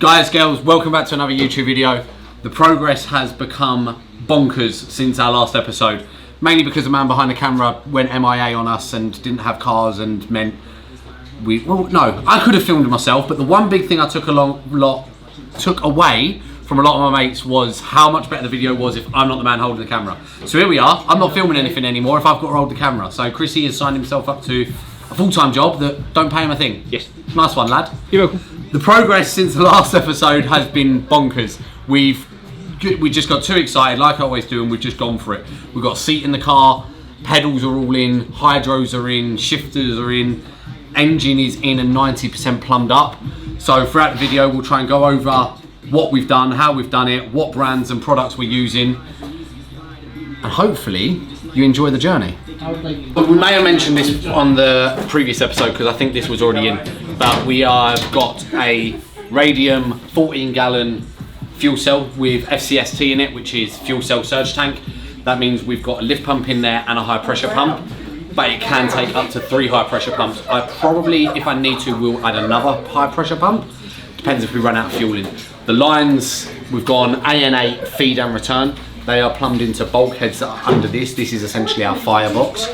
Guys, girls, welcome back to another YouTube video. The progress has become bonkers since our last episode, mainly because the man behind the camera went MIA on us and didn't have cars and meant I could have filmed myself, but the one big thing I took away from a lot of my mates was how much better the video was if I'm not the man holding the camera. So here we are. I'm not filming anything anymore if I've got to hold the camera. So Chrissy has signed himself up to a full-time job that don't pay him a thing. Yes. Nice one, lad. You're welcome. The progress since the last episode has been bonkers. We just got too excited, like I always do, and we've just gone for it. We've got a seat in the car, pedals are all in, hydros are in, shifters are in, engine is in and 90% plumbed up. So throughout the video, we'll try and go over what we've done, how we've done it, what brands and products we're using, and hopefully you enjoy the journey. We may have mentioned this on the previous episode because I think this was already in, but we have got a Radium 14-gallon fuel cell with FCST in it, which is fuel cell surge tank. That means we've got a lift pump in there and a high pressure pump, but it can take up to 3 high pressure pumps. I probably, if I need to, will add another high pressure pump. Depends if we run out of fuel in. The lines, we've got an AN8 feed and return. They are plumbed into bulkheads that are under this. This is essentially our firebox.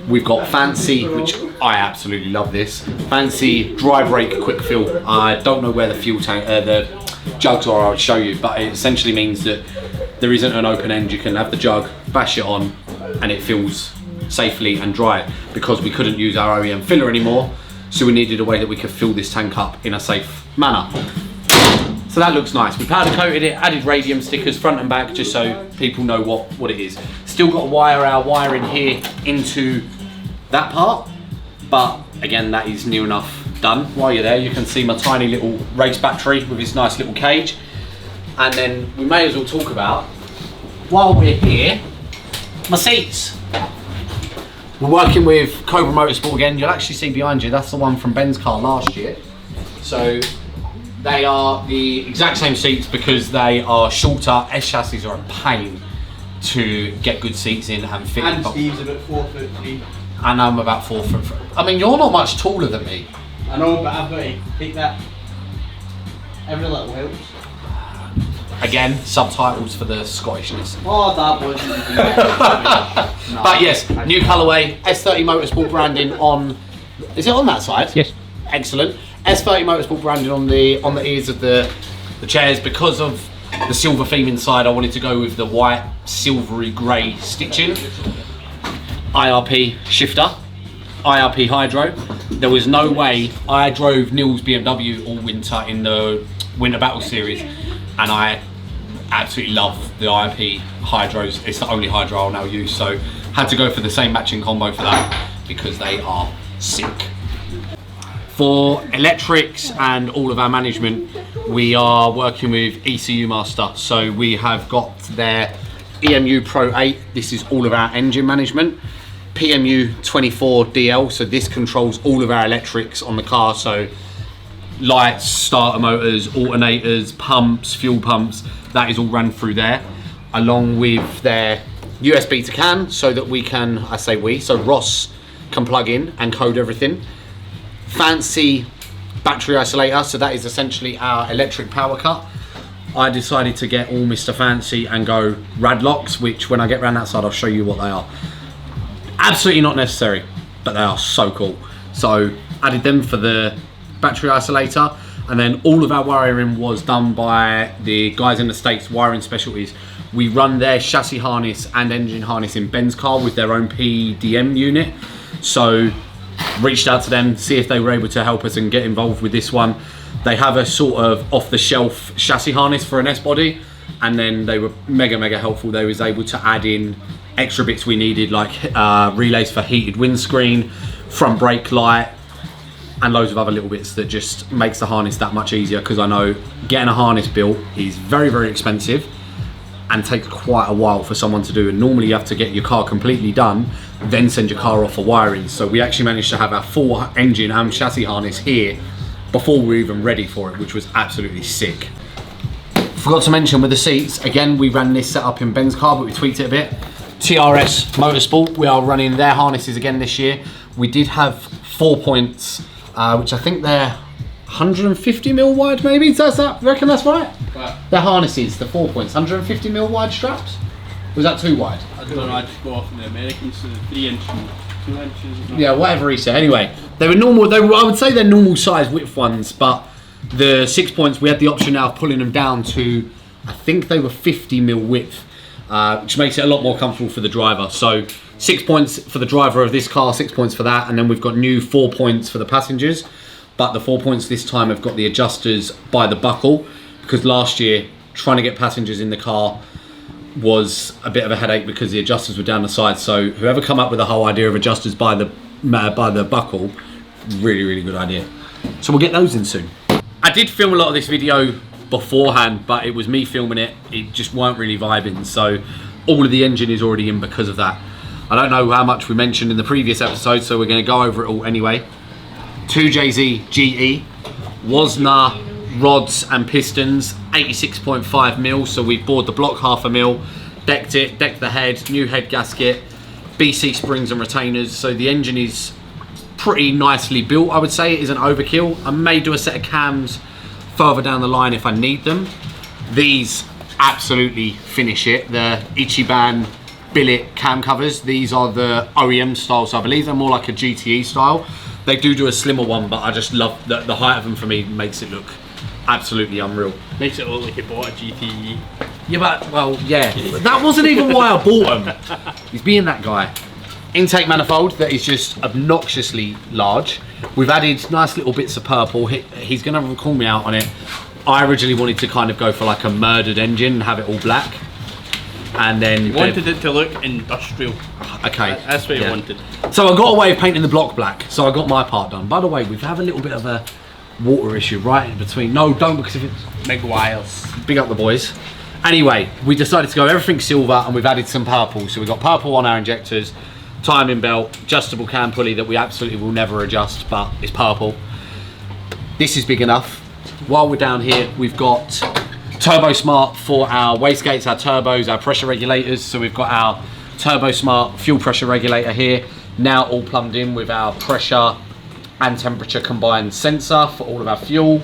We've got Fancy, which I absolutely love this. Fancy dry brake quick fill. I don't know where the fuel tank, the jugs are, I'll show you, but it essentially means that there isn't an open end. You can have the jug, bash it on, and it fills safely and dry, because we couldn't use our OEM filler anymore, so we needed a way that we could fill this tank up in a safe manner. So that looks nice. We powder coated it, added radium stickers front and back just so people know what it is. Still got to wire our wiring here into that part, but again, that is near enough done. While you're there, you can see my tiny little race battery with its nice little cage. And then we may as well talk about, while we're here, my seats. We're working with Cobra Motorsport again. You'll actually see behind you, that's the one from Ben's car last year. So they are the exact same seats because they are shorter. S chassis are a pain to get good seats in and fit. And Steve's about 4'3". And I'm about 4 foot. I mean, you're not much taller than me. I know, but I've got to take that. Every little helps. Again, subtitles for the Scottishness. Oh, that wasn't. No, but yes, new colourway, S13 Motorsport branding on. Is it on that side? Yes. Excellent. S13 Motorsport branding on the ears of the chairs. Because of the silver theme inside, I wanted to go with the white silvery grey stitching. IRP shifter, IRP hydro. There was no way. I drove Neil's BMW all winter in the Winter Battle Series, and I absolutely love the IRP hydros. It's the only hydro I'll now use, so had to go for the same matching combo for that because they are sick. For electrics and all of our management, we are working with ECU Master. So we have got their EMU Pro 8. This is all of our engine management. PMU 24DL, so this controls all of our electrics on the car. So lights, starter motors, alternators, pumps, fuel pumps, that is all run through there, along with their USB to CAN, so that we can, so Ross can plug in and code everything. Fancy battery isolator, so that is essentially our electric power cut. I decided to get all Mr. Fancy and go Radlocks, which when I get around that side I'll show you what they are. Absolutely not necessary, but they are so cool. So added them for the battery isolator, and then all of our wiring was done by the guys in the States, Wiring Specialties. We run their chassis harness and engine harness in Ben's car with their own PDM unit. So reached out to them, see if they were able to help us and get involved with this one. They have a sort of off-the-shelf chassis harness for an S-body, and then they were mega helpful. They was able to add in extra bits we needed, like relays for heated windscreen, front brake light, and loads of other little bits that just makes the harness that much easier, because I know getting a harness built is very expensive and takes quite a while for someone to do, and normally you have to get your car completely done, then send your car off for wiring. So we actually managed to have our full engine and chassis harness here before we were even ready for it, which was absolutely sick. Forgot to mention with the seats, again, we ran this setup in Ben's car, but we tweaked it a bit. TRS Motorsport, we are running their harnesses again this year. We did have 4 points, which I think they're 150mm wide maybe? Does that, reckon that's right? But The harnesses, the 4 points, 150mm wide straps? Was that too wide? I don't know, I just go off in the Americans, so 3 inches, 2 inches. Yeah, whatever he said. Anyway, they were normal, I would say they're normal size width ones, but the 6 points, we had the option now of pulling them down to, I think they were 50mm width, which makes it a lot more comfortable for the driver. So 6 points for the driver of this car, 6 points for that, and then we've got new 4 points for the passengers. But the 4 points this time have got the adjusters by the buckle, because last year trying to get passengers in the car was a bit of a headache because the adjusters were down the side. So whoever come up with the whole idea of adjusters by the buckle, really good idea. So we'll get those in soon. I did film a lot of this video beforehand, but it was me filming it. It just weren't really vibing. So all of the engine is already in because of that. I don't know how much we mentioned in the previous episode, so we're going to go over it all anyway. 2JZ GE, Wasner rods and pistons, 86.5mm, so we've bored the block 1/2 mil, decked the head, new head gasket, BC springs and retainers, so the engine is pretty nicely built. I would say it isn't overkill. I may do a set of cams further down the line if I need them. These absolutely finish it. The Ichiban billet cam covers, these are the OEM style, so I believe they're more like a GTE style. They do a slimmer one, but I just love the height of them. For me makes it look absolutely unreal. Makes it look like you bought a GTE. Yeah, but, well, yeah. That wasn't even why I bought them. He's being that guy. Intake manifold that is just obnoxiously large. We've added nice little bits of purple. He's going to call me out on it. I originally wanted to kind of go for like a murdered engine and have it all black. And then You wanted it to look industrial. Okay. That's what you wanted. So I got away with painting the block black. So I got my part done. By the way, we've had a little bit of a water issue right in between. No, don't, because if it's Big wires. big up the boys. Anyway, we decided to go everything silver, and we've added some purple. So we've got purple on our injectors, timing belt, adjustable cam pulley that we absolutely will never adjust, but it's purple. This is big enough. While we're down here, we've got Turbo Smart for our wastegates, our turbos, our pressure regulators. So we've got our Turbo Smart fuel pressure regulator here, now all plumbed in with our pressure and temperature combined sensor for all of our fuel.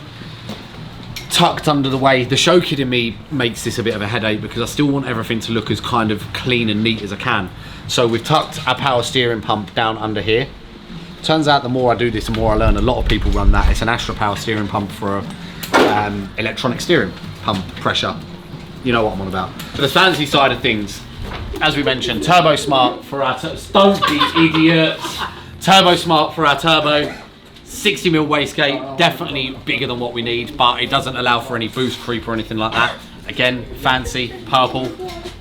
Tucked under the way. The show kid in me makes this a bit of a headache because I still want everything to look as kind of clean and neat as I can. So we've tucked our power steering pump down under here. Turns out the more I do this, the more I learn. A lot of people run that. It's an Astra power steering pump for electronic steering pump pressure. You know what I'm on about. For the fancy side of things, as we mentioned, Turbo Smart for our don't be idiots. Turbo Smart for our turbo. 60mm wastegate, definitely bigger than what we need, but it doesn't allow for any boost creep or anything like that. Again, fancy, purple.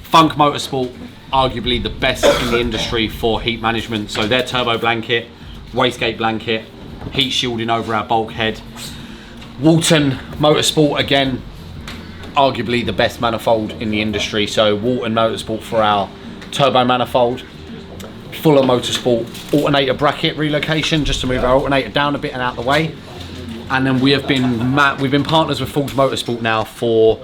Funk Motorsport, arguably the best in the industry for heat management. So their turbo blanket, wastegate blanket, heat shielding over our bulkhead. Walton Motorsport, again, arguably the best manifold in the industry. So Walton Motorsport for our turbo manifold. Fuller Motorsport alternator bracket relocation, just to move our alternator down a bit and out the way. And then we've been partners with Forge Motorsport now for,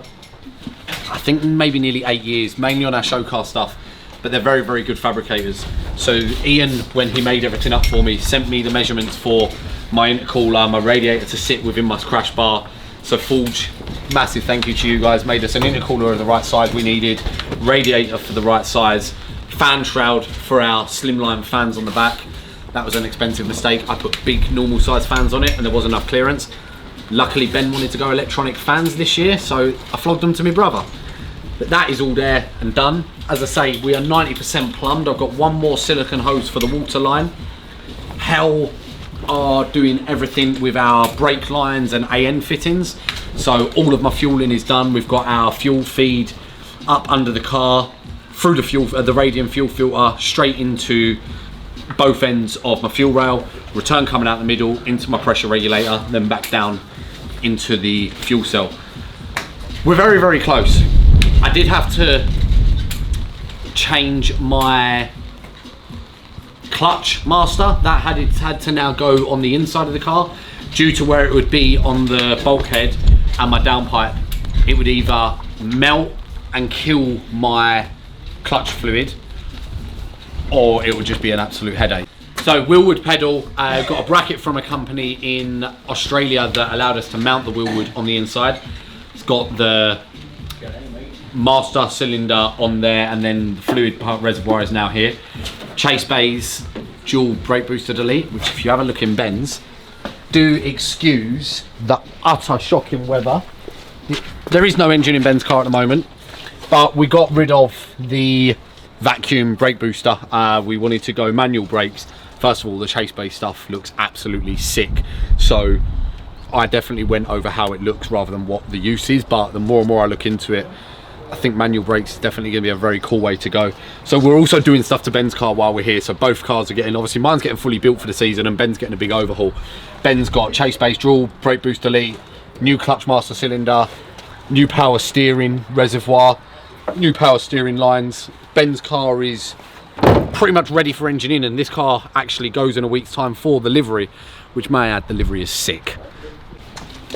I think, maybe nearly 8 years, mainly on our show car stuff, but they're very, very good fabricators. So Ian, when he made everything up for me, sent me the measurements for my intercooler, my radiator to sit within my crash bar. So Forge, massive thank you to you guys, made us an intercooler of the right size we needed, radiator for the right size, fan shroud for our slimline fans on the back. That was an expensive mistake. I put big normal size fans on it and there wasn't enough clearance. Luckily Ben wanted to go electronic fans this year, so I flogged them to my brother. But that is all there and done. As I say, we are 90% plumbed. I've got one more silicone hose for the water line. Hell are doing everything with our brake lines and AN fittings. So all of my fueling is done. We've got our fuel feed up under the car, through the radiant fuel filter, straight into both ends of my fuel rail, return coming out the middle into my pressure regulator, then back down into the fuel cell. We're very, very close. I did have to change my clutch master. That had to now go on the inside of the car due to where it would be on the bulkhead and my downpipe. It would either melt and kill my clutch fluid, or it would just be an absolute headache. So So wheelwood pedal, got a bracket from a company in Australia that allowed us to mount the wheelwood on the inside. It's got the master cylinder on there, and then the fluid part reservoir is now here. Chase bays, dual brake booster delete, which if you have a look in Ben's, do excuse the utter shocking weather. There is no engine in Ben's car at the moment, but we got rid of the vacuum brake booster. We wanted to go manual brakes. First of all, the chase bay stuff looks absolutely sick, so I definitely went over how it looks rather than what the use is, but the more and more I look into it, I think manual brakes is definitely going to be a very cool way to go. So we're also doing stuff to Ben's car while we're here. So both cars are getting, obviously mine's getting fully built for the season and Ben's getting a big overhaul. Ben's got chase base dual, brake boost delete, new clutch master cylinder, new power steering reservoir, new power steering lines. Ben's car is pretty much ready for engine in, and this car actually goes in a week's time for the livery, which may I add, the livery is sick.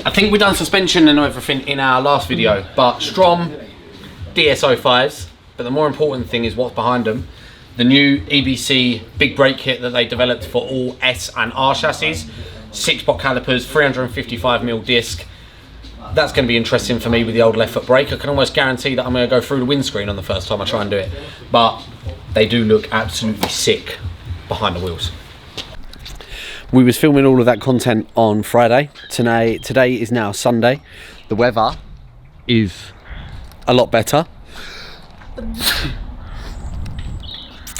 I think we've done suspension and everything in our last video, but Strom DSO5s, but the more important thing is what's behind them. The new EBC big brake kit that they developed for all S and R chassis, 6-pot calipers, 355mm disc. That's going to be interesting for me with the old left foot brake. I can almost guarantee that I'm going to go through the windscreen on the first time I try and do it, but they do look absolutely sick behind the wheels. We was filming all of that content on Friday. Today is now Sunday. The weather is a lot better.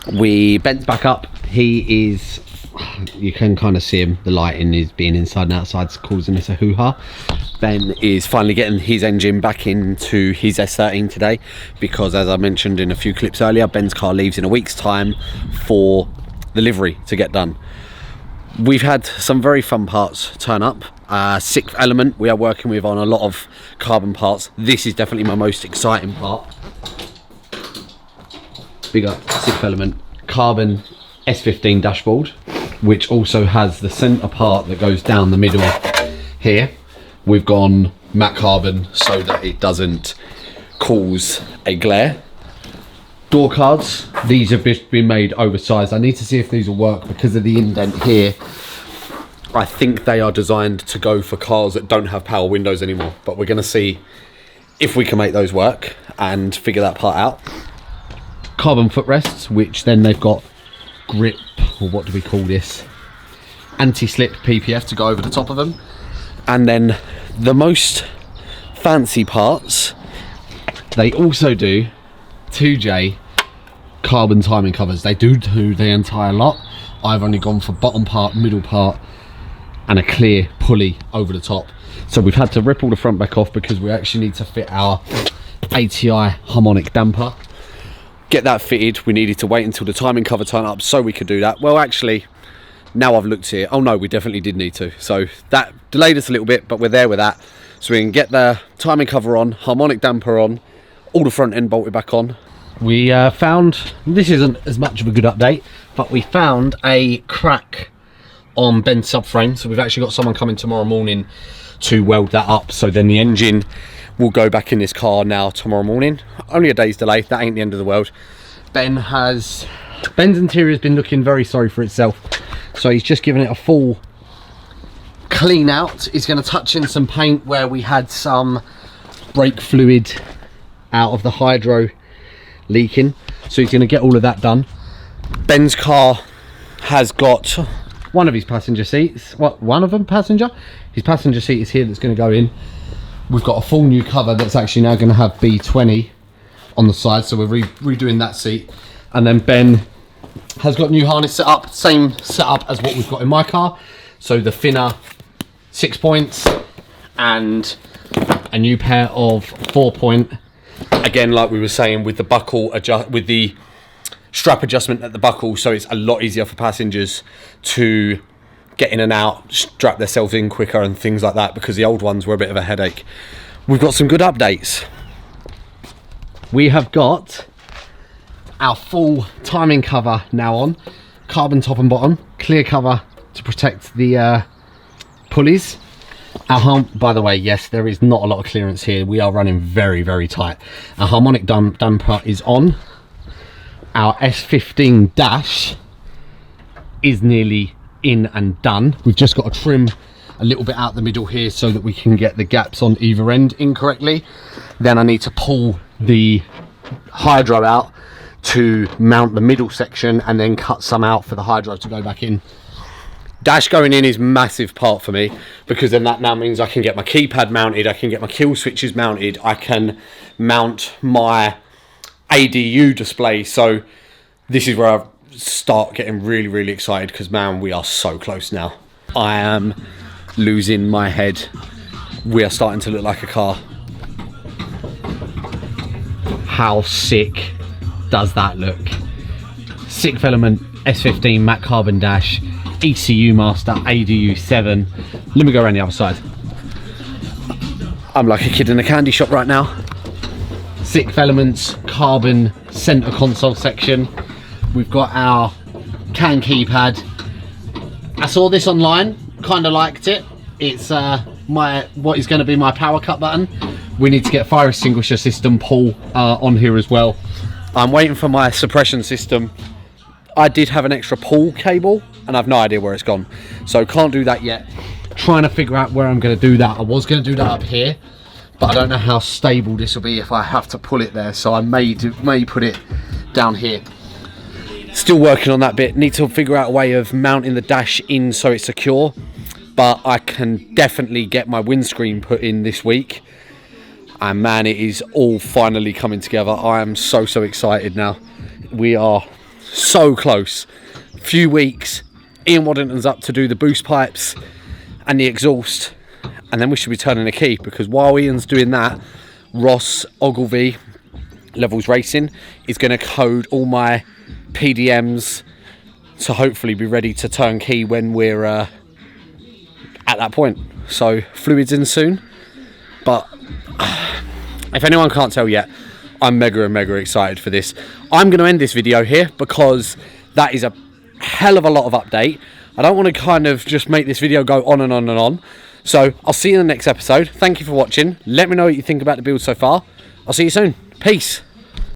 Ben's back up. He is, you can kind of see him, the lighting is being inside and outside, it's causing this a hoo-ha. Ben is finally getting his engine back into his S13 today, because as I mentioned in a few clips earlier, Ben's car leaves in a week's time for the livery to get done. We've had some very fun parts turn up. Sixth Element we are working with on a lot of carbon parts. This is definitely my most exciting part. Big up Sixth Element carbon S13 dashboard, which also has the centre part that goes down the middle here. We've gone matte carbon so that it doesn't cause a glare. Door cards, these have been made oversized. I need to see if these will work because of the indent here. I think they are designed to go for cars that don't have power windows anymore, but we're going to see if we can make those work and figure that part out. Carbon footrests, which then they've got grip, or what do we call this, anti-slip PPF to go over the top of them. And then the most fancy parts, they also do 2J carbon timing covers. They do the entire lot. I've only gone for bottom part, middle part, and a clear pulley over the top. So we've had to rip all the front back off because we actually need to fit our ATI harmonic damper. Get that fitted. We needed to wait until the timing cover turned up so we could do that. Well, actually, now I've looked here, oh no, we definitely did need to. So that delayed us a little bit, but we're there with that. So we can get the timing cover on, harmonic damper on, all the front end bolted back on. We found, this isn't as much of a good update, but we found a crack on Ben's subframe. So we've actually got someone coming tomorrow morning to weld that up. So then the engine will go back in this car now tomorrow morning. Only a day's delay, that ain't the end of the world. Ben's interior has been looking very sorry for itself. So he's just given it a full clean out. He's going to touch in some paint where we had some brake fluid out of the hydro leaking. So he's going to get all of that done. Ben's car has got one of his passenger seats. What, one of them passenger? His passenger seat is here, that's going to go in. We've got a full new cover that's actually now going to have B20 on the side. So we're redoing that seat. And then Ben has got new harness set up, same setup as what we've got in my car. So the thinner 6 points and a new pair of 4-point. Again, like we were saying, with the buckle with the strap adjustment at the buckle, so it's a lot easier for passengers to get in and out, strap themselves in quicker and things like that, because the old ones were a bit of a headache. We've got some good updates. We have got our full timing cover now on, carbon top and bottom, clear cover to protect the pulleys. By the way, yes, there is not a lot of clearance here. We are running very, very tight. Our harmonic damper is on. Our S15 dash is nearly in and done. We've just got to trim a little bit out the middle here so that we can get the gaps on either end in correctly. Then I need to pull the hydro out to mount the middle section and then cut some out for the hydro to go back in. Dash going in is massive part for me, because then that now means I can get my keypad mounted, I can get my kill switches mounted, I can mount my ADU display. So this is where I start getting really, really excited, because man, we are so close now. I am losing my head. We are starting to look like a car. How sick does that look? 6th Element S13 matte carbon dash, ECU master, ADU 7. Let me go around the other side. I'm like a kid in a candy shop right now. 6th Elements carbon center console section. We've got our CAN keypad. I saw this online, kind of liked it. It's what is going to be my power cut button. We need to get a fire extinguisher system pull on here as well. I'm waiting for my suppression system. I did have an extra pull cable and I've no idea where it's gone, so can't do that yet. Trying to figure out where I'm going to do that. I was going to do that up here, but I don't know how stable this will be if I have to pull it there, so I may put it down here. Still working on that bit. Need to figure out a way of mounting the dash in so it's secure, but I can definitely get my windscreen put in this week. And man, it is all finally coming together. I am so excited now. We are so close. Few weeks. Ian Waddington's up to do the boost pipes and the exhaust, and then we should be turning the key, because while Ian's doing that, Ross Ogilvy, Levels Racing, is going to code all my PDMs to hopefully be ready to turn key when we're at that point. So fluids in soon. But if anyone can't tell yet, I'm mega excited for this. I'm going to end this video here because that is a hell of a lot of update. I don't want to kind of just make this video go on and on and on. So I'll see you in the next episode. Thank you for watching. Let me know what you think about the build so far. I'll see you soon. Peace.